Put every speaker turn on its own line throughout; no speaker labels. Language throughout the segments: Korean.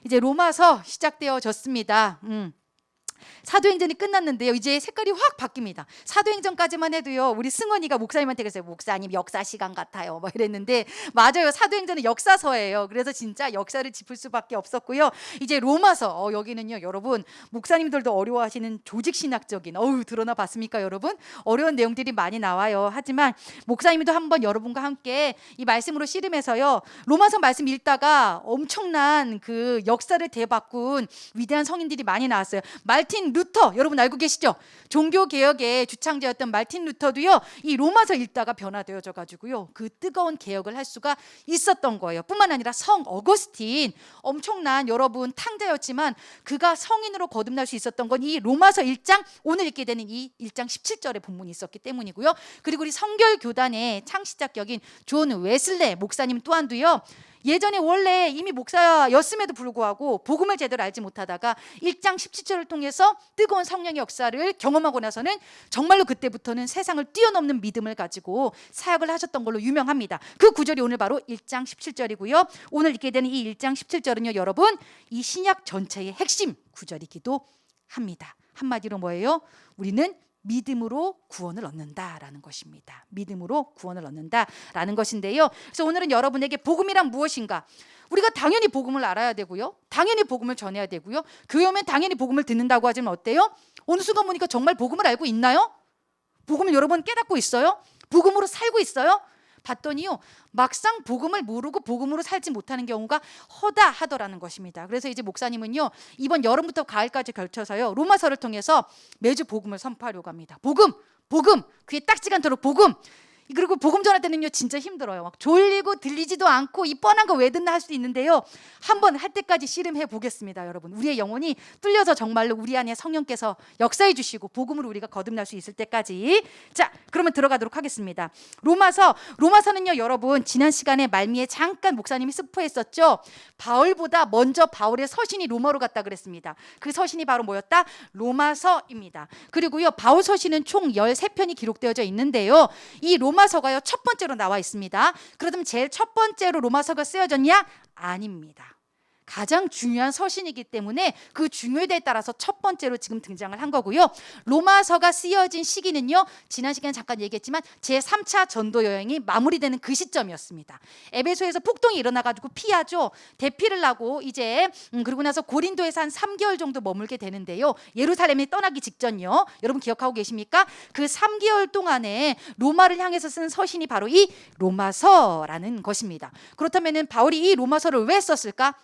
이제 로마서 시작되어졌습니다. 사도행전이 끝났는데요. 이제 색깔이 확 바뀝니다. 사도행전까지만 해도요. 우리 승원이가 목사님한테 그랬어요. 목사님 역사 시간 같아요. 뭐 이랬는데 맞아요. 사도행전은 역사서예요. 그래서 진짜 역사를 짚을 수밖에 없었고요. 이제 로마서 여기는요. 여러분 목사님들도 어려워하시는 조직신학적인 드러나 봤습니까 여러분? 어려운 내용들이 많이 나와요. 하지만 목사님도 한번 여러분과 함께 이 말씀으로 씨름해서요. 로마서 말씀 읽다가 엄청난 그 역사를 대바꾼 위대한 성인들이 많이 나왔어요. 말틴 루터 여러분 알고 계시죠? 종교개혁의 주창자였던 말틴 루터도요. 이 로마서 읽다가 변화되어져 가지고요. 그 뜨거운 개혁을 할 수가 있었던 거예요. 뿐만 아니라 성 어거스틴 엄청난 여러분 탕자였지만 그가 성인으로 거듭날 수 있었던 건 이 로마서 1장 오늘 읽게 되는 이 1장 17절의 본문이 있었기 때문이고요. 그리고 우리 성결교단의 창시자격인 존 웨슬레 목사님 또한도요. 예전에 원래 이미 목사였음에도 불구하고 복음을 제대로 알지 못하다가 1장 17절을 통해서 뜨거운 성령의 역사를 경험하고 나서는 정말로 그때부터는 세상을 뛰어넘는 믿음을 가지고 사역을 하셨던 걸로 유명합니다. 그 구절이 오늘 바로 1장 17절이고요. 오늘 읽게 되는 이 1장 17절은요. 여러분 이 신약 전체의 핵심 구절이기도 합니다. 한마디로 뭐예요? 우리는 믿음으로 구원을 얻는다라는 것입니다. 믿음으로 구원을 얻는다라는 것인데요. 그래서 오늘은 여러분에게 복음이란 무엇인가? 우리가 당연히 복음을 알아야 되고요. 당연히 복음을 전해야 되고요. 교회 오면 당연히 복음을 듣는다고 하지만 어때요? 어느 순간 보니까 정말 복음을 알고 있나요? 복음을 여러분 깨닫고 있어요? 복음으로 살고 있어요? 봤더니요. 막상 복음을 모르고 복음으로 살지 못하는 경우가 허다하더라는 것입니다. 그래서 이제 목사님은요. 이번 여름부터 가을까지 걸쳐서요. 로마서를 통해서 매주 복음을 선포하려고 합니다. 복음! 귀에 딱지 않도록 복음! 그리고 복음 전할 때는요 진짜 힘들어요. 막 졸리고 들리지도 않고 이 뻔한 거 왜 듣나 할 수도 있는데요. 한번 할 때까지 씨름해 보겠습니다. 여러분 우리의 영혼이 뚫려서 정말로 우리 안에 성령께서 역사해 주시고 복음으로 우리가 거듭날 수 있을 때까지. 자 그러면 들어가도록 하겠습니다. 로마서는요 여러분 지난 시간에 말미에 잠깐 목사님이 스포했었죠. 바울보다 먼저 바울의 서신이 로마로 갔다 그랬습니다. 그 서신이 바로 뭐였다? 로마서입니다. 그리고요 바울 서신은 총 13편이 기록되어져 있는데요. 이 로마서가요 첫 번째로 나와 있습니다. 그렇다면 제일 첫 번째로 로마서가 쓰여졌냐? 아닙니다. 가장 중요한 서신이기 때문에 그 중요도에 따라서 첫 번째로 지금 등장을 한 거고요. 로마서가 쓰여진 시기는요. 지난 시간에 잠깐 얘기했지만 제3차 전도 여행이 마무리되는 그 시점이었습니다. 에베소에서 폭동이 일어나가지고 피하죠. 대피를 하고 이제 그리고 나서 고린도에서 한 3개월 정도 머물게 되는데요. 예루살렘에 떠나기 직전요. 여러분 기억하고 계십니까? 그 3개월 동안에 로마를 향해서 쓴 서신이 바로 이 로마서라는 것입니다. 그렇다면 바울이 이 로마서를 왜 썼을까?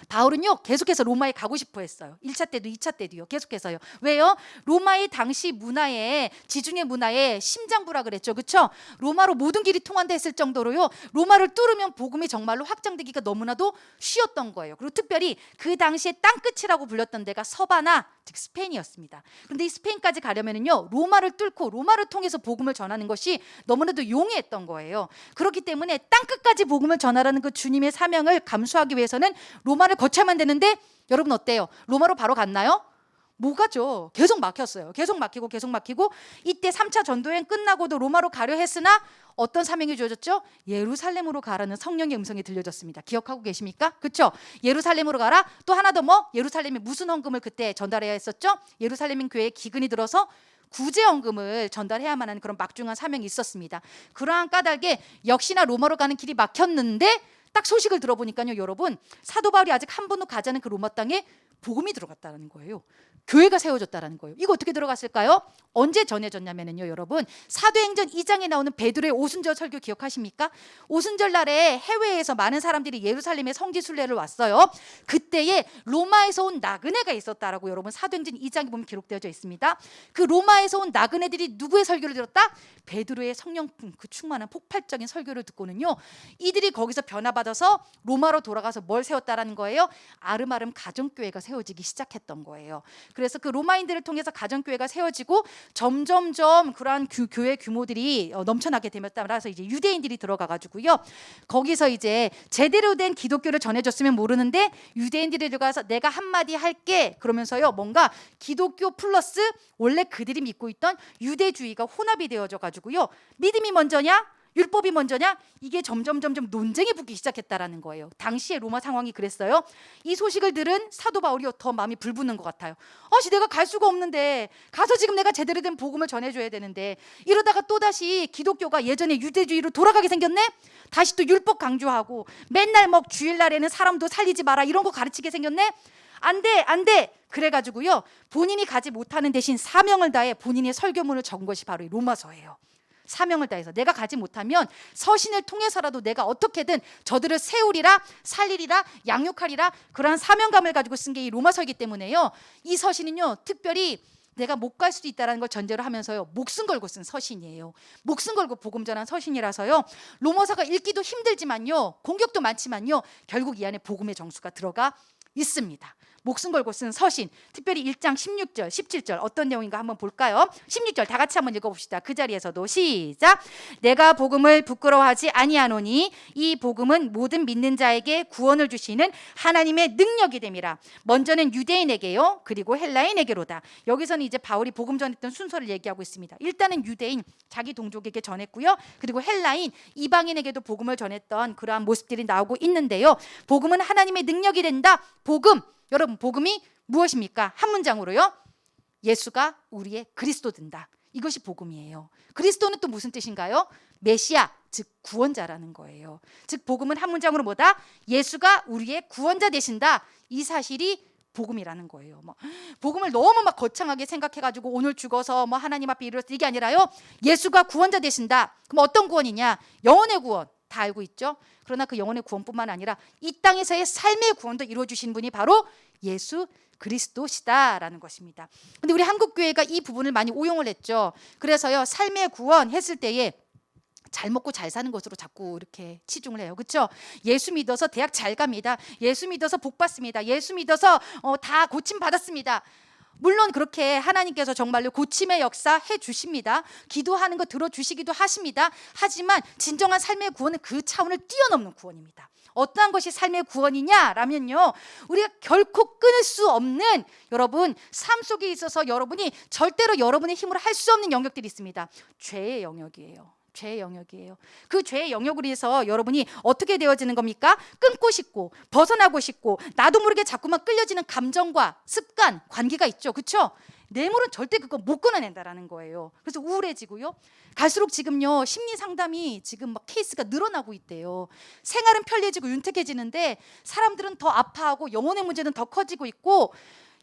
바울은요 계속해서 로마에 가고 싶어 했어요. 1차 때도 2차 때도요. 계속해서요. 왜요? 로마의 당시 문화에 지중해 문화에 심장부라 그랬죠. 그렇죠? 로마로 모든 길이 통한다 했을 정도로요. 로마를 뚫으면 복음이 정말로 확장되기가 너무나도 쉬웠던 거예요. 그리고 특별히 그 당시에 땅끝이라고 불렸던 데가 서바나 즉 스페인이었습니다. 그런데 이 스페인까지 가려면은요. 로마를 뚫고 로마를 통해서 복음을 전하는 것이 너무나도 용이했던 거예요. 그렇기 때문에 땅끝까지 복음을 전하라는 그 주님의 사명을 감수하기 위해서는 로마를 거쳐야만 되는데 여러분 어때요? 로마로 바로 갔나요? 못 가죠. 계속 막혔어요. 계속 막히고 이때 3차 전도여행 끝나고도 로마로 가려 했으나 어떤 사명이 주어졌죠? 예루살렘으로 가라는 성령의 음성이 들려졌습니다. 기억하고 계십니까? 그렇죠? 예루살렘으로 가라. 또 하나 더 예루살렘에 무슨 헌금을 그때 전달해야 했었죠? 예루살렘 교회에 기근이 들어서 구제헌금을 전달해야만 하는 그런 막중한 사명이 있었습니다. 그러한 까닭에 역시나 로마로 가는 길이 막혔는데 딱 소식을 들어보니까요 여러분 사도 바울이 아직 한 번도 가지 않은 그 로마 땅에 복음이 들어갔다는 거예요. 교회가 세워졌다는 거예요. 이거 어떻게 들어갔을까요? 언제 전해졌냐면요 여러분 사도행전 2장에 나오는 베드로의 오순절 설교 기억하십니까? 오순절 날에 해외에서 많은 사람들이 예루살렘에 성지 순례를 왔어요. 그때에 로마에서 온 나그네가 있었다라고 여러분 사도행전 2장에 보면 기록되어져 있습니다. 그 로마에서 온 나그네들이 누구의 설교를 들었다? 베드로의 성령 그 충만한 폭발적인 설교를 듣고는요 이들이 거기서 변화받아서 로마로 돌아가서 뭘 세웠다라는 거예요? 아름아름 가정교회가 세워지기 시작했던 거예요. 그래서 그 로마인들을 통해서 가정교회가 세워지고 점점점 그러한 교회 규모들이 넘쳐나게 되면 따라서 이제 유대인들이 들어가가지고요 거기서 이제 제대로 된 기독교를 전해줬으면 모르는데 유대인들이 들어가서 내가 한마디 할게 그러면서요 뭔가 기독교 플러스 원래 그들이 믿고 있던 유대주의가 혼합이 되어져 가지고요 믿음이 먼저냐 율법이 먼저냐? 이게 점점 논쟁이 붙기 시작했다라는 거예요. 당시의 로마 상황이 그랬어요. 이 소식을 들은 사도 바울이 더 마음이 불붙는 것 같아요. 내가 갈 수가 없는데, 가서 지금 내가 제대로 된 복음을 전해줘야 되는데, 이러다가 또다시 기독교가 예전의 유대주의로 돌아가게 생겼네? 다시 또 율법 강조하고 맨날 주일날에는 사람도 살리지 마라 이런 거 가르치게 생겼네? 안 돼. 그래가지고요, 본인이 가지 못하는 대신 사명을 다해 본인의 설교문을 적은 것이 바로 이 로마서예요. 사명을 다해서 내가 가지 못하면 서신을 통해서라도 내가 어떻게든 저들을 세우리라, 살리리라, 양육하리라, 그러한 사명감을 가지고 쓴 게 이 로마서이기 때문에요, 이 서신은요 특별히 내가 못 갈 수도 있다는 걸 전제로 하면서요, 목숨 걸고 쓴 서신이에요. 목숨 걸고 복음 전한 서신이라서요, 로마서가 읽기도 힘들지만요, 공격도 많지만요, 결국 이 안에 복음의 정수가 들어가 있습니다. 목숨 걸고 쓴 서신, 특별히 1장 16절, 17절 어떤 내용인가 한번 볼까요? 16절 다 같이 한번 읽어봅시다. 그 자리에서도 시작. 내가 복음을 부끄러워하지 아니하노니 이 복음은 모든 믿는 자에게 구원을 주시는 하나님의 능력이 됨이라. 먼저는 유대인에게요, 그리고 헬라인에게로다. 여기서는 이제 바울이 복음 전했던 순서를 얘기하고 있습니다. 일단은 유대인, 자기 동족에게 전했고요, 그리고 헬라인, 이방인에게도 복음을 전했던 그러한 모습들이 나오고 있는데요, 복음은 하나님의 능력이 된다. 복음, 여러분 복음이 무엇입니까? 한 문장으로요, 예수가 우리의 그리스도 된다. 이것이 복음이에요. 그리스도는 또 무슨 뜻인가요? 메시아, 즉 구원자라는 거예요. 즉 복음은 한 문장으로 뭐다? 예수가 우리의 구원자 되신다. 이 사실이 복음이라는 거예요. 복음을 너무 거창하게 생각해가지고 오늘 죽어서 하나님 앞에 이르렀어, 이게 아니라요, 예수가 구원자 되신다. 그럼 어떤 구원이냐? 영혼의 구원 다 알고 있죠. 그러나 그 영혼의 구원뿐만 아니라 이 땅에서의 삶의 구원도 이루어주신 분이 바로 예수 그리스도시다라는 것입니다. 근데 우리 한국교회가 이 부분을 많이 오용을 했죠. 그래서요, 삶의 구원 했을 때에 잘 먹고 잘 사는 것으로 자꾸 이렇게 치중을 해요. 그렇죠? 예수 믿어서 대학 잘 갑니다. 예수 믿어서 복 받습니다. 예수 믿어서 다 고침 받았습니다. 물론 그렇게 하나님께서 정말로 고침의 역사 해주십니다. 기도하는 거 들어주시기도 하십니다. 하지만 진정한 삶의 구원은 그 차원을 뛰어넘는 구원입니다. 어떠한 것이 삶의 구원이냐라면요, 우리가 결코 끊을 수 없는, 여러분 삶 속에 있어서 여러분이 절대로 여러분의 힘으로 할 수 없는 영역들이 있습니다. 죄의 영역이에요. 죄의 영역이에요. 그 죄의 영역으로 해서 여러분이 어떻게 되어지는 겁니까? 끊고 싶고 벗어나고 싶고 나도 모르게 자꾸만 끌려지는 감정과 습관, 관계가 있죠. 그렇죠? 뇌물은 절대 그거 못 끊어낸다라는 거예요. 그래서 우울해지고요. 갈수록 지금요, 심리 상담이 지금 케이스가 늘어나고 있대요. 생활은 편리해지고 윤택해지는데 사람들은 더 아파하고 영혼의 문제는 더 커지고 있고,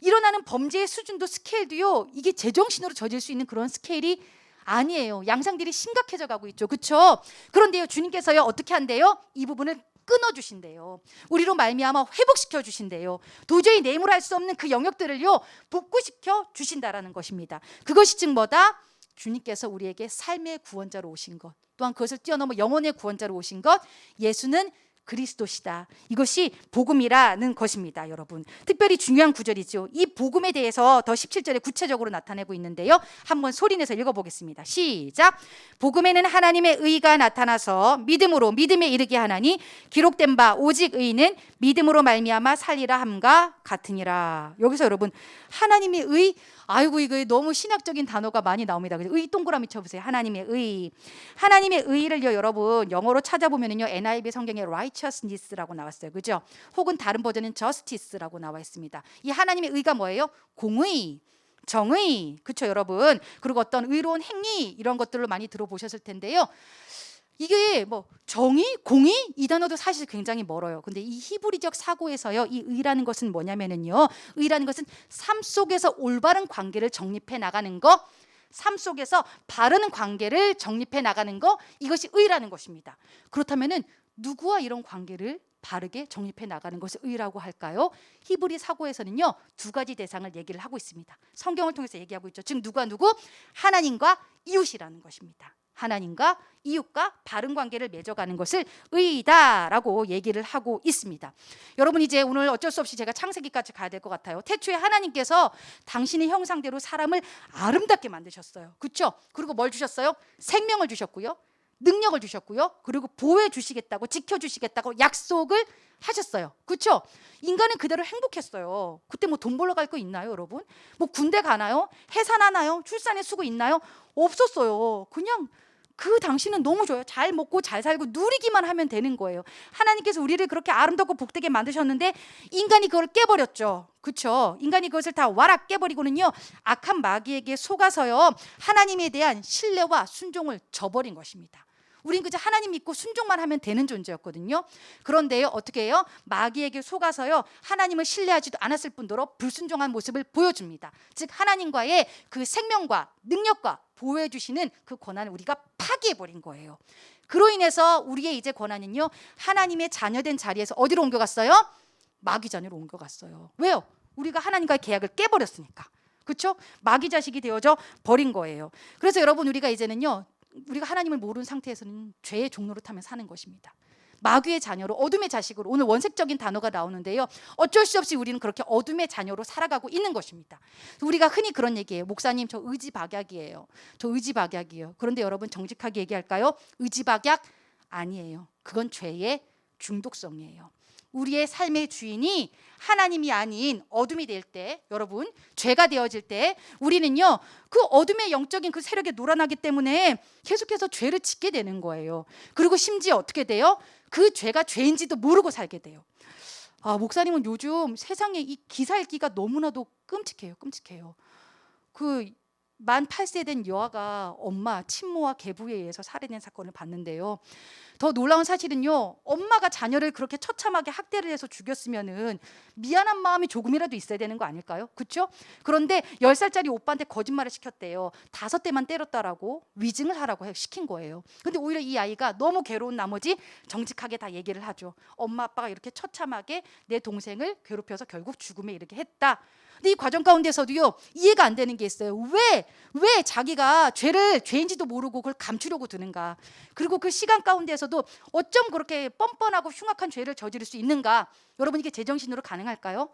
일어나는 범죄의 수준도 스케일도요, 이게 제정신으로 저질 수 있는 그런 스케일이 아니에요. 양상들이 심각해져 가고 있죠. 그렇죠? 그런데요, 주님께서요 어떻게 한대요? 이 부분을 끊어주신대요. 우리로 말미암아 회복시켜 주신대요. 도저히 내 힘으로 할 수 없는 그 영역들을요 복구시켜 주신다라는 것입니다. 그것이 즉 뭐다? 주님께서 우리에게 삶의 구원자로 오신 것, 또한 그것을 뛰어넘어 영혼의 구원자로 오신 것, 예수는 그리스도시다. 이것이 복음이라는 것입니다. 여러분, 특별히 중요한 구절이죠. 이 복음에 대해서 더 17절에 구체적으로 나타내고 있는데요, 한번 소리내서 읽어보겠습니다. 시작. 복음에는 하나님의 의가 나타나서 믿음으로 믿음에 이르게 하나니 기록된 바 오직 의는 믿음으로 말미암아 살리라 함과 같으니라. 여기서 여러분, 하나님의 의, 아이고 이거 너무 신학적인 단어가 많이 나옵니다. 의 동그라미 쳐보세요. 하나님의 의. 하나님의 의를요, 여러분 영어로 찾아보면요, NIV 성경에 righteousness라고 나왔어요. 그죠? 혹은 다른 버전은 justice라고 나와 있습니다. 이 하나님의 의가 뭐예요? 공의, 정의. 그렇죠, 여러분? 그리고 어떤 의로운 행위, 이런 것들로 많이 들어보셨을 텐데요. 이게 정의, 공의, 이 단어도 사실 굉장히 멀어요. 근데 이 히브리적 사고에서요, 이 의라는 것은 뭐냐면은요, 의라는 것은 삶 속에서 올바른 관계를 정립해 나가는 거, 삶 속에서 바르는 관계를 정립해 나가는 거, 이것이 의라는 것입니다. 그렇다면은 누구와 이런 관계를 바르게 정립해 나가는 것을 의라고 할까요? 히브리 사고에서는요, 두 가지 대상을 얘기를 하고 있습니다. 성경을 통해서 얘기하고 있죠. 즉 누가 누구? 하나님과 이웃이라는 것입니다. 하나님과 이웃과 바른 관계를 맺어가는 것을 의다라고 얘기를 하고 있습니다. 여러분, 이제 오늘 어쩔 수 없이 제가 창세기까지 가야 될 것 같아요. 태초에 하나님께서 당신의 형상대로 사람을 아름답게 만드셨어요. 그렇죠? 그리고 뭘 주셨어요? 생명을 주셨고요, 능력을 주셨고요, 그리고 보호해 주시겠다고, 지켜주시겠다고 약속을 하셨어요. 그렇죠? 인간은 그대로 행복했어요. 그때 돈 벌러 갈 거 있나요, 여러분? 군대 가나요? 해산하나요? 출산의 수고 있나요? 없었어요. 그냥 그 당신은 너무 좋아요. 잘 먹고 잘 살고 누리기만 하면 되는 거예요. 하나님께서 우리를 그렇게 아름답고 복되게 만드셨는데 인간이 그걸 깨버렸죠. 그렇죠? 인간이 그것을 다 와락 깨버리고는요, 악한 마귀에게 속아서요, 하나님에 대한 신뢰와 순종을 저버린 것입니다. 우린 그저 하나님 믿고 순종만 하면 되는 존재였거든요. 그런데요, 어떻게 해요? 마귀에게 속아서요, 하나님을 신뢰하지도 않았을 뿐더러 불순종한 모습을 보여줍니다. 즉 하나님과의 그 생명과 능력과 보호해 주시는 그 권한을 우리가 파기해버린 거예요. 그로 인해서 우리의 이제 권한은요, 하나님의 자녀된 자리에서 어디로 옮겨갔어요? 마귀 자녀로 옮겨갔어요. 왜요? 우리가 하나님과의 계약을 깨버렸으니까. 그렇죠? 마귀 자식이 되어져 버린 거예요. 그래서 여러분, 우리가 이제는요, 우리가 하나님을 모르는 상태에서는 죄의 종로를 타며 사는 것입니다. 마귀의 자녀로, 어둠의 자식으로, 오늘 원색적인 단어가 나오는데요, 어쩔 수 없이 우리는 그렇게 어둠의 자녀로 살아가고 있는 것입니다. 우리가 흔히 그런 얘기해요. 목사님, 저 의지박약이에요. 저 의지박약이에요. 그런데 여러분, 정직하게 얘기할까요? 의지박약 아니에요. 그건 죄의 중독성이에요. 우리의 삶의 주인이 하나님이 아닌 어둠이 될 때, 여러분, 죄가 되어질 때 우리는요, 그 어둠의 영적인 그 세력에 놀아나기 때문에 계속해서 죄를 짓게 되는 거예요. 그리고 심지어 어떻게 돼요? 그 죄가 죄인지도 모르고 살게 돼요. 목사님은 요즘 세상에 이 기사 읽기가 너무나도 끔찍해요. 끔찍해요. 만 8세 된 여아가 엄마, 친모와 계부에 의해서 살해된 사건을 봤는데요. 더 놀라운 사실은요, 엄마가 자녀를 그렇게 처참하게 학대를 해서 죽였으면은 미안한 마음이 조금이라도 있어야 되는 거 아닐까요? 그렇죠? 그런데 10살짜리 오빠한테 거짓말을 시켰대요. 5대만 때렸다라고 위증을 하라고 시킨 거예요. 근데 오히려 이 아이가 너무 괴로운 나머지 정직하게 다 얘기를 하죠. 엄마 아빠가 이렇게 처참하게 내 동생을 괴롭혀서 결국 죽음에 이르게 했다. 근데 이 과정 가운데서도요, 이해가 안 되는 게 있어요. 왜 자기가 죄인지도 모르고 그걸 감추려고 드는가? 그리고 그 시간 가운데서도 어쩜 그렇게 뻔뻔하고 흉악한 죄를 저지를 수 있는가? 여러분, 이게 제정신으로 가능할까요?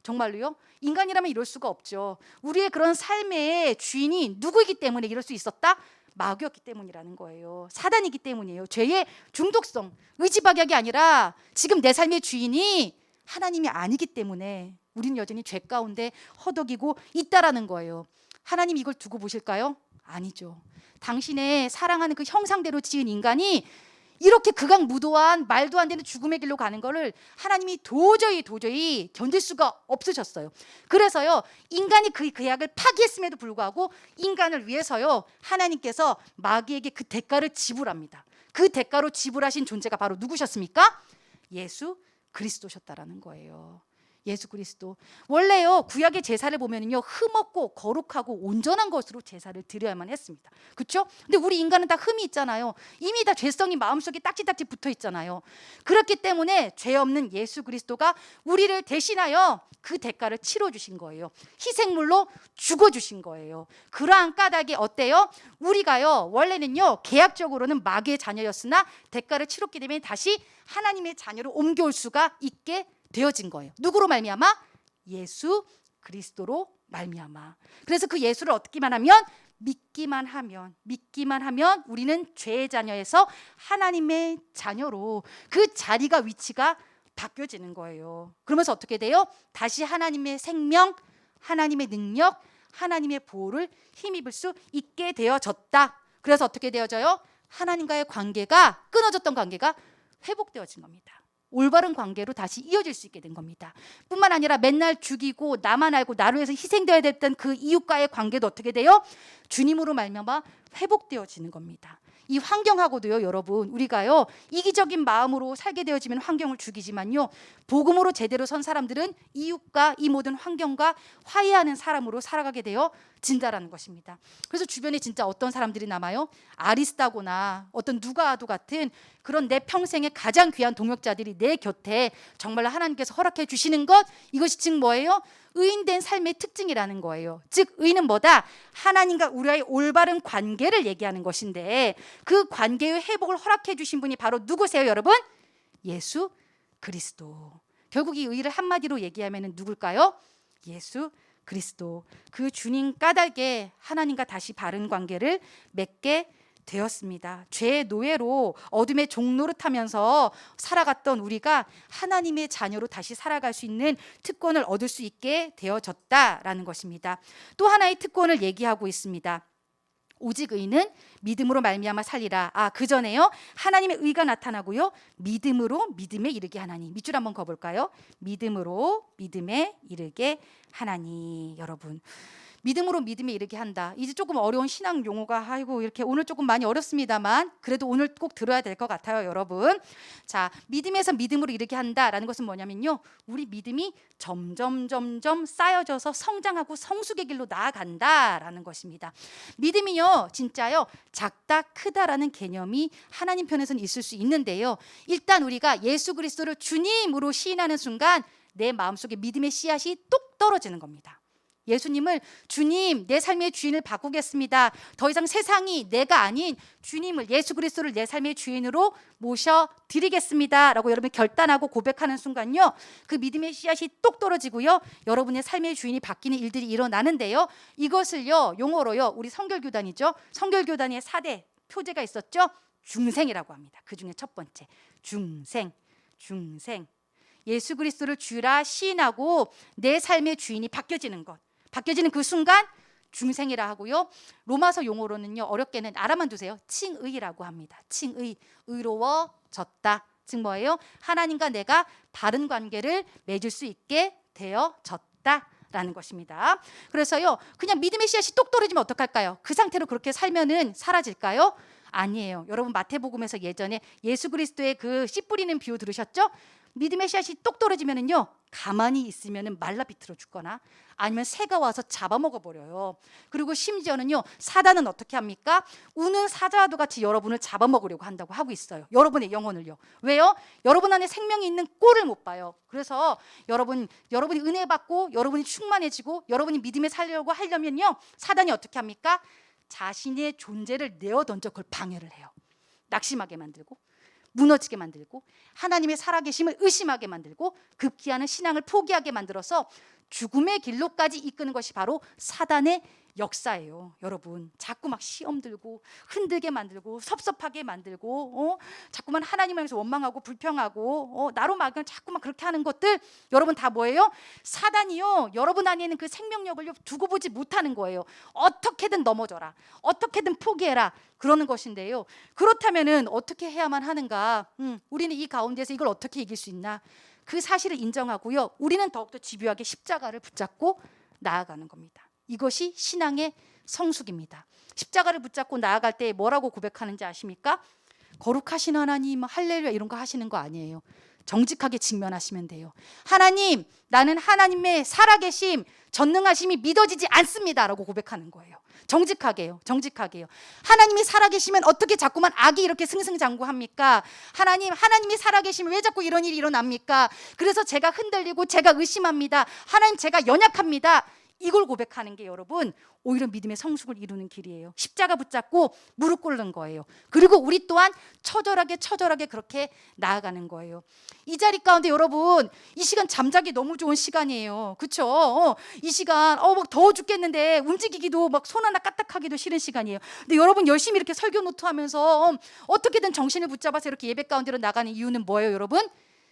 정말로요? 인간이라면 이럴 수가 없죠. 우리의 그런 삶의 주인이 누구이기 때문에 이럴 수 있었다? 마귀였기 때문이라는 거예요. 사단이기 때문이에요. 죄의 중독성, 의지박약이 아니라 지금 내 삶의 주인이 하나님이 아니기 때문에 우리는 여전히 죄 가운데 허덕이고 있다라는 거예요. 하나님 이걸 두고 보실까요? 아니죠. 당신의 사랑하는 그 형상대로 지은 인간이 이렇게 극악무도한 말도 안 되는 죽음의 길로 가는 거를 하나님이 도저히 견딜 수가 없으셨어요. 그래서요, 인간이 그 계약을 파기했음에도 불구하고 인간을 위해서요, 하나님께서 마귀에게 그 대가를 지불합니다. 그 대가로 지불하신 존재가 바로 누구셨습니까? 예수 그리스도셨다라는 거예요. 예수 그리스도. 원래요, 구약의 제사를 보면은요, 흠없고 거룩하고 온전한 것으로 제사를 드려야만 했습니다. 그렇죠? 근데 우리 인간은 다 흠이 있잖아요. 이미 다 죄성이 마음속에 딱지딱지 붙어 있잖아요. 그렇기 때문에 죄 없는 예수 그리스도가 우리를 대신하여 그 대가를 치러 주신 거예요. 희생물로 죽어 주신 거예요. 그러한 까닭이 어때요? 우리가요, 원래는요, 계약적으로는 마귀의 자녀였으나 대가를 치렀기 때문에 다시 하나님의 자녀로 옮겨올 수가 있게 되어진 거예요. 누구로 말미암아? 예수 그리스도로 말미암아. 그래서 그 예수를 얻기만 하면, 믿기만 하면 우리는 죄의 자녀에서 하나님의 자녀로 그 자리가, 위치가 바뀌어지는 거예요. 그러면서 어떻게 돼요? 다시 하나님의 생명, 하나님의 능력, 하나님의 보호를 힘입을 수 있게 되어졌다. 그래서 어떻게 되어져요? 하나님과의 관계가, 끊어졌던 관계가 회복되어진 겁니다. 올바른 관계로 다시 이어질 수 있게 된 겁니다. 뿐만 아니라 맨날 죽이고 나만 알고 나를 위해서 희생되어야 됐던 그 이웃과의 관계도 어떻게 돼요? 주님으로 말미암아 회복되어지는 겁니다. 이 환경하고도요, 여러분, 우리가요, 이기적인 마음으로 살게 되어지면 환경을 죽이지만요, 복음으로 제대로 선 사람들은 이웃과 이 모든 환경과 화해하는 사람으로 살아가게 되어 진다라는 것입니다. 그래서 주변에 진짜 어떤 사람들이 남아요? 아리스다고나 어떤 누가도 같은 그런 내 평생의 가장 귀한 동역자들이 내 곁에 정말로 하나님께서 허락해 주시는 것, 이것이 즉 뭐예요? 의인된 삶의 특징이라는 거예요. 즉 의인은 뭐다? 하나님과 우리와의 올바른 관계를 얘기하는 것인데, 그 관계의 회복을 허락해 주신 분이 바로 누구세요, 여러분? 예수 그리스도. 결국 이 의를 한마디로 얘기하면 누굴까요? 예수 그리스도. 그 주님 까닭에 하나님과 다시 바른 관계를 맺게 되었습니다. 죄의 노예로 어둠의 종노릇하면서 살아갔던 우리가 하나님의 자녀로 다시 살아갈 수 있는 특권을 얻을 수 있게 되어졌다라는 것입니다. 또 하나의 특권을 얘기하고 있습니다. 오직 의는 믿음으로 말미암아 살리라. 그 전에요. 하나님의 의가 나타나고요. 믿음으로 믿음에 이르게 하나니. 밑줄 한번 그어볼까요? 믿음으로 믿음에 이르게 하나니. 여러분, 믿음으로 믿음에 이르게 한다. 이제 조금 어려운 신앙 용어가 아이고 이렇게 오늘 조금 많이 어렵습니다만 그래도 오늘 꼭 들어야 될 것 같아요, 여러분. 자, 믿음에서 믿음으로 이르게 한다라는 것은 뭐냐면요. 우리 믿음이 점점 쌓여져서 성장하고 성숙의 길로 나아간다라는 것입니다. 믿음이요, 진짜요, 작다 크다라는 개념이 하나님 편에서는 있을 수 있는데요. 일단 우리가 예수 그리스도를 주님으로 시인하는 순간 내 마음속에 믿음의 씨앗이 뚝 떨어지는 겁니다. 예수님을 주님, 내 삶의 주인을 바꾸겠습니다. 더 이상 세상이 내가 아닌 주님을, 예수 그리스도를 내 삶의 주인으로 모셔드리겠습니다 라고 여러분이 결단하고 고백하는 순간요, 그 믿음의 씨앗이 똑 떨어지고요, 여러분의 삶의 주인이 바뀌는 일들이 일어나는데요. 이것을요, 용어로요, 우리 성결교단이죠, 성결교단의 4대 표제가 있었죠. 중생이라고 합니다. 그 중에 첫 번째, 중생. 예수 그리스도를 주라 시인하고 내 삶의 주인이 바뀌어지는 것, 바뀌어지는 그 순간 중생이라 하고요. 로마서 용어로는요, 어렵게는 알아만 두세요. 칭의라고 합니다. 칭의, 의로워졌다. 즉 뭐예요? 하나님과 내가 바른 관계를 맺을 수 있게 되어졌다라는 것입니다. 그래서요, 그냥 믿음의 씨앗이 똑 떨어지면 어떡할까요? 그 상태로 그렇게 살면은 사라질까요? 아니에요. 여러분 마태복음에서 예전에 예수 그리스도의 그 씨 뿌리는 비유 들으셨죠? 믿음의 씨앗이 똑 떨어지면은요, 가만히 있으면은 말라 비틀어 죽거나 아니면 새가 와서 잡아먹어 버려요. 그리고 심지어는요, 사단은 어떻게 합니까? 우는 사자와도 같이 여러분을 잡아먹으려고 한다고 하고 있어요. 여러분의 영혼을요. 왜요? 여러분 안에 생명이 있는 꼴을 못 봐요. 그래서 여러분이 은혜 받고 여러분이 충만해지고 여러분이 믿음에 살려고 하려면요, 사단이 어떻게 합니까? 자신의 존재를 내어 던져 그걸 방해를 해요. 낙심하게 만들고 무너지게 만들고 하나님의 살아계심을 의심하게 만들고 급기야는 신앙을 포기하게 만들어서 죽음의 길로까지 이끄는 것이 바로 사단의 역사예요. 여러분, 자꾸 막 시험 들고 흔들게 만들고 섭섭하게 만들고 자꾸만 하나님을 향해서 원망하고 불평하고 나로 말하면 자꾸만 그렇게 하는 것들, 여러분 다 뭐예요? 사단이요, 여러분 안에 있는 그 생명력을 두고 보지 못하는 거예요. 어떻게든 넘어져라, 어떻게든 포기해라, 그러는 것인데요. 그렇다면은 어떻게 해야만 하는가? 우리는 이 가운데서 이걸 어떻게 이길 수 있나? 그 사실을 인정하고요, 우리는 더욱더 집요하게 십자가를 붙잡고 나아가는 겁니다. 이것이 신앙의 성숙입니다. 십자가를 붙잡고 나아갈 때 뭐라고 고백하는지 아십니까? 거룩하신 하나님, 할렐루야 이런 거 하시는 거 아니에요. 정직하게 직면하시면 돼요. 하나님, 나는 하나님의 살아계심, 전능하심이 믿어지지 않습니다 라고 고백하는 거예요. 정직하게요. 하나님이 살아계시면 어떻게 자꾸만 악이 이렇게 승승장구합니까? 하나님이 살아계시면 왜 자꾸 이런 일이 일어납니까? 그래서 제가 흔들리고 제가 의심합니다. 하나님, 제가 연약합니다. 이걸 고백하는 게 여러분 오히려 믿음의 성숙을 이루는 길이에요. 십자가 붙잡고 무릎 꿇는 거예요. 그리고 우리 또한 처절하게 그렇게 나아가는 거예요. 이 자리 가운데 여러분, 이 시간 잠자기 너무 좋은 시간이에요. 그렇죠? 이 시간 막 더워 죽겠는데 움직이기도 막 손 하나 까딱하기도 싫은 시간이에요. 근데 여러분 열심히 이렇게 설교 노트하면서 어떻게든 정신을 붙잡아서 이렇게 예배 가운데로 나가는 이유는 뭐예요, 여러분?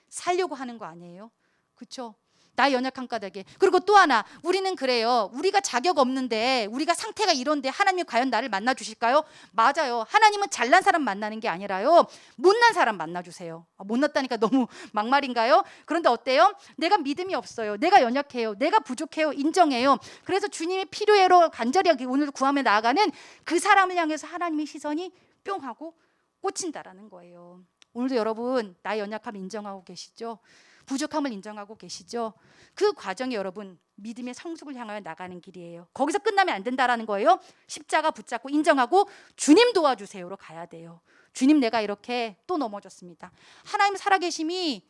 살려고 하는 거 아니에요? 그렇죠? 나의 연약한 까닭에. 그리고 또 하나, 우리는 그래요. 우리가 자격 없는데, 우리가 상태가 이런데 하나님이 과연 나를 만나 주실까요? 맞아요. 하나님은 잘난 사람 만나는 게 아니라요, 못난 사람 만나 주세요. 못났다니까 너무 막말인가요? 그런데 어때요? 내가 믿음이 없어요. 내가 연약해요. 내가 부족해요. 인정해요. 그래서 주님의 필요해로 간절히 오늘 구하며 나아가는 그 사람을 향해서 하나님의 시선이 뿅 하고 꽂힌다라는 거예요. 오늘도 여러분 나의 연약함 인정하고 계시죠? 부족함을 인정하고 계시죠? 그 과정이 여러분 믿음의 성숙을 향하여 나가는 길이에요. 거기서 끝나면 안 된다라는 거예요. 십자가 붙잡고 인정하고 주님 도와주세요로 가야 돼요. 주님, 내가 이렇게 또 넘어졌습니다. 하나님 살아계심이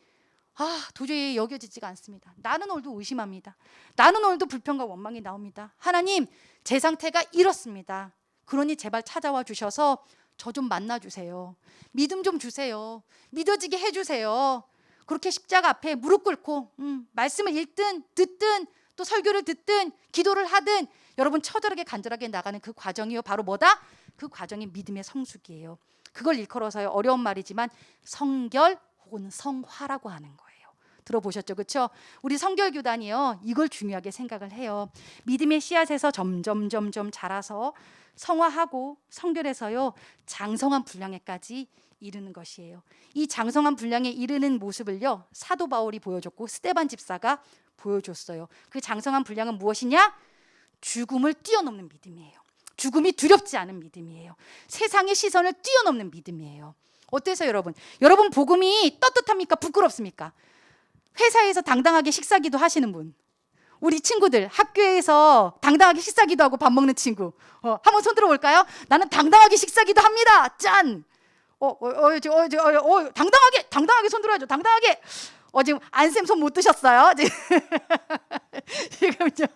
도저히 여겨지지가 않습니다. 나는 오늘도 의심합니다. 나는 오늘도 불평과 원망이 나옵니다. 하나님, 제 상태가 이렇습니다. 그러니 제발 찾아와 주셔서 저 좀 만나 주세요. 믿음 좀 주세요. 믿어지게 해주세요. 그렇게 십자가 앞에 무릎 꿇고 말씀을 읽든 듣든 또 설교를 듣든 기도를 하든 여러분 처절하게 간절하게 나가는 그 과정이요, 바로 뭐다? 그 과정이 믿음의 성숙이에요. 그걸 일컬어서요, 어려운 말이지만 성결 혹은 성화라고 하는 거예요. 들어보셨죠? 그렇죠? 우리 성결교단이요, 이걸 중요하게 생각을 해요. 믿음의 씨앗에서 점점 자라서 성화하고 성결해서요, 장성한 분량에까지 이르는 것이에요. 이 장성한 분량에 이르는 모습을요, 사도 바울이 보여줬고 스데반 집사가 보여줬어요. 그 장성한 분량은 무엇이냐? 죽음을 뛰어넘는 믿음이에요. 죽음이 두렵지 않은 믿음이에요. 세상의 시선을 뛰어넘는 믿음이에요. 어때서 여러분? 여러분 복음이 떳떳합니까? 부끄럽습니까? 회사에서 당당하게 식사기도 하시는 분, 우리 친구들 학교에서 당당하게 식사기도 하고 밥 먹는 친구, 한번 손 들어볼까요? 나는 당당하게 식사기도 합니다. 짠. 당당하게 손 들어야죠. 당당하게. 지금 안쌤 손 못 드셨어요? 지금요.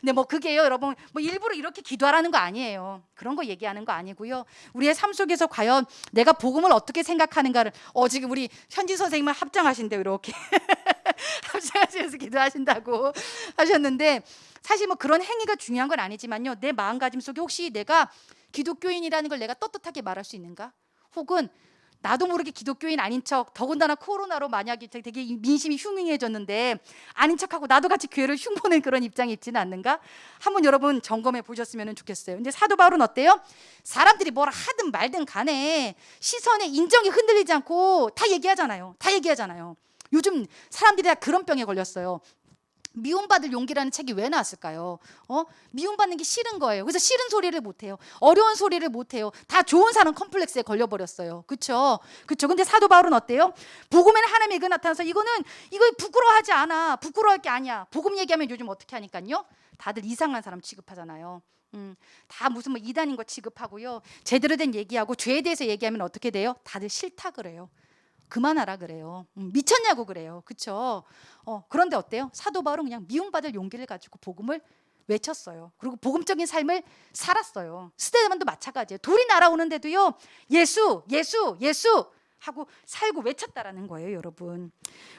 네, 뭐 그게요, 여러분, 뭐 일부러 이렇게 기도하라는 거 아니에요. 그런 거 얘기하는 거 아니고요. 우리의 삶 속에서 과연 내가 복음을 어떻게 생각하는가를, 지금 우리 현지 선생님은 합장하신대요, 이렇게. 합장하시면서 기도하신다고 하셨는데, 사실 뭐 그런 행위가 중요한 건 아니지만요, 내 마음가짐 속에 혹시 내가 기독교인이라는 걸 내가 떳떳하게 말할 수 있는가? 혹은 나도 모르게 기독교인 아닌 척, 더군다나 코로나로 만약에 되게 민심이 흉흉해졌는데 아닌 척하고 나도 같이 교회를 흉보는 그런 입장이 있지는 않는가? 한번 여러분 점검해 보셨으면 좋겠어요. 근데 사도 바울은 어때요? 사람들이 뭐라 하든 말든 간에 시선의 인정이 흔들리지 않고 다 얘기하잖아요. 요즘 사람들이 다 그런 병에 걸렸어요. 미움받을 용기라는 책이 왜 나왔을까요? 미움받는 게 싫은 거예요. 그래서 싫은 소리를 못해요. 어려운 소리를 못해요. 다 좋은 사람 컴플렉스에 걸려버렸어요. 그렇죠? 근데 사도 바울은 어때요? 복음에는 하나님의 그 나타나서 이거 부끄러워하지 않아. 부끄러워할 게 아니야. 복음 얘기하면 요즘 어떻게 하니까요? 다들 이상한 사람 취급하잖아요. 다 무슨 뭐 이단인 거 취급하고요. 제대로 된 얘기하고 죄에 대해서 얘기하면 어떻게 돼요? 다들 싫다 그래요. 그만하라 그래요. 미쳤냐고 그래요. 그렇죠? 그런데 어때요? 사도 바울은 그냥 미움받을 용기를 가지고 복음을 외쳤어요. 그리고 복음적인 삶을 살았어요. 스데반도 마찬가지예요. 돌이 날아오는데도요, 예수 하고 살고 외쳤다라는 거예요, 여러분.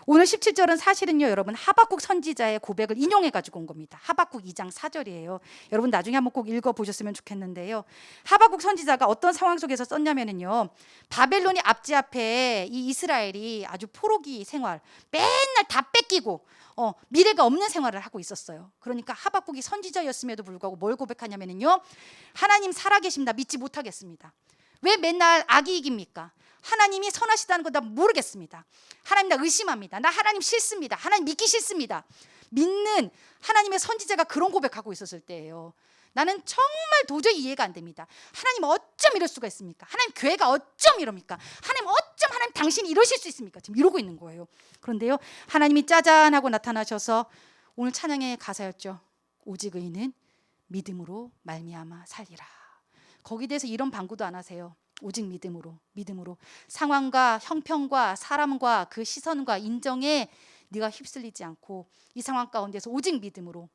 오늘 17절은 사실은요, 여러분, 하박국 선지자의 고백을 인용해 가지고 온 겁니다. 하박국 2장 4절이에요. 여러분 나중에 한번 꼭 읽어 보셨으면 좋겠는데요. 하박국 선지자가 어떤 상황 속에서 썼냐면은요, 바벨론이 앞에 이 이스라엘이 아주 포로기 생활, 맨날 다 뺏기고 미래가 없는 생활을 하고 있었어요. 그러니까 하박국이 선지자였음에도 불구하고 뭘 고백하냐면은요, 하나님 살아계십니다. 믿지 못하겠습니다. 왜 맨날 악이 이깁니까? 하나님이 선하시다는 거 나 모르겠습니다. 하나님 나 의심합니다. 나 하나님 싫습니다. 하나님 믿기 싫습니다. 믿는 하나님의 선지자가 그런 고백하고 있었을 때예요. 나는 정말 도저히 이해가 안 됩니다. 하나님 어쩜 이럴 수가 있습니까? 하나님 교회가 어쩜 이럽니까? 하나님 당신이 이러실 수 있습니까? 지금 이러고 있는 거예요. 그런데요, 하나님이 짜잔 하고 나타나셔서 오늘 찬양의 가사였죠. 오직 의인은 믿음으로 말미암아 살리라. 거기에 대해서 이런 방구도 안 하세요. 오직 믿음으로 상황과 형평과 사람과 그 시선과 인정에 네가 휩쓸리지 않고 이 상황 가운데서 오직 믿음으로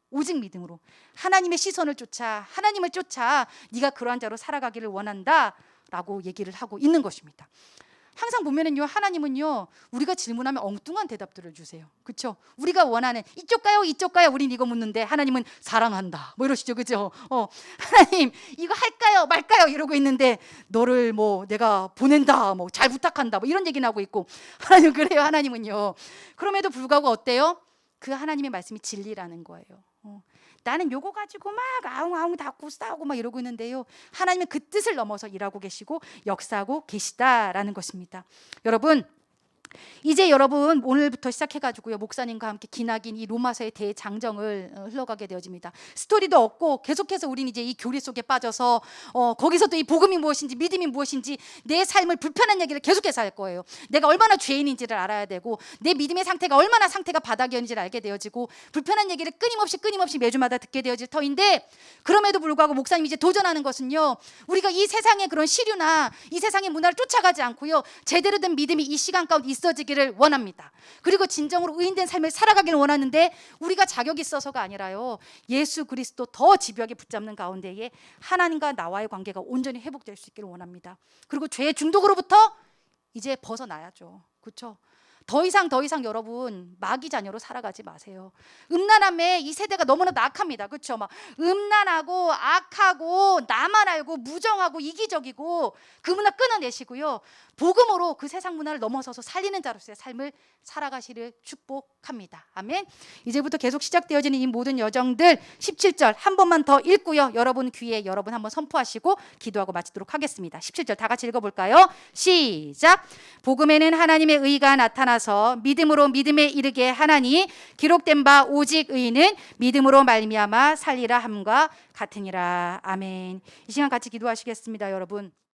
하나님의 시선을 쫓아 하나님을 쫓아 네가 그러한 자로 살아가기를 원한다라고 얘기를 하고 있는 것입니다. 항상 보면은요, 하나님은요, 우리가 질문하면 엉뚱한 대답들을 주세요. 그렇죠? 우리가 원하는 이쪽 가요 우린 이거 묻는데 하나님은 사랑한다 뭐 이러시죠. 그렇죠? 하나님 이거 할까요 말까요 이러고 있는데 너를 뭐 내가 보낸다 뭐 잘 부탁한다 뭐 이런 얘기는 하고 있고, 하나님 그래요. 하나님은요, 그럼에도 불구하고 어때요? 그 하나님의 말씀이 진리라는 거예요. 나는 요거 가지고 막 아웅아웅 닫고 싸우고 막 이러고 있는데요, 하나님은 그 뜻을 넘어서 일하고 계시고 역사하고 계시다라는 것입니다. 여러분, 이제 여러분 오늘부터 시작해가지고요, 목사님과 함께 기나긴 이 로마서의 대장정을 흘러가게 되어집니다. 스토리도 없고 계속해서 우린 이제 이 교리 속에 빠져서 거기서도 이 복음이 무엇인지 믿음이 무엇인지 내 삶을 불편한 얘기를 계속해서 할 거예요. 내가 얼마나 죄인인지를 알아야 되고 내 믿음의 상태가 얼마나 상태가 바닥이었는지를 알게 되어지고 불편한 얘기를 끊임없이 매주마다 듣게 되어질 터인데, 그럼에도 불구하고 목사님이 이제 도전하는 것은요, 우리가 이 세상의 그런 시류나 이 세상의 문화를 쫓아가지 않고요, 제대로 된 믿음이 이 시간 가운데 있어지기를 원합니다. 그리고 진정으로 의인된 삶을 살아가기를 원하는데, 우리가 자격이 있어서가 아니라요, 예수 그리스도 더 집요하게 붙잡는 가운데에 하나님과 나와의 관계가 온전히 회복될 수 있기를 원합니다. 그리고 죄의 중독으로부터 이제 벗어나야죠. 그렇죠? 더 이상 여러분 마귀 자녀로 살아가지 마세요. 음란함에 이 세대가 너무나 악합니다. 그렇죠? 막 음란하고 악하고 나만 알고 무정하고 이기적이고 그 문화 끊어내시고요, 복음으로 그 세상 문화를 넘어서서 살리는 자로서의 삶을 살아가시를 축복합니다. 아멘. 이제부터 계속 시작되어지는 이 모든 여정들 17절 한 번만 더 읽고요. 여러분 귀에 여러분 한번 선포하시고 기도하고 마치도록 하겠습니다. 17절 다 같이 읽어볼까요? 시작. 복음에는 하나님의 의가 나타나서 믿음으로 믿음에 이르게 하나니 기록된 바 오직 의인은 믿음으로 말미암아 살리라 함과 같으니라. 아멘. 이 시간 같이 기도하시겠습니다, 여러분.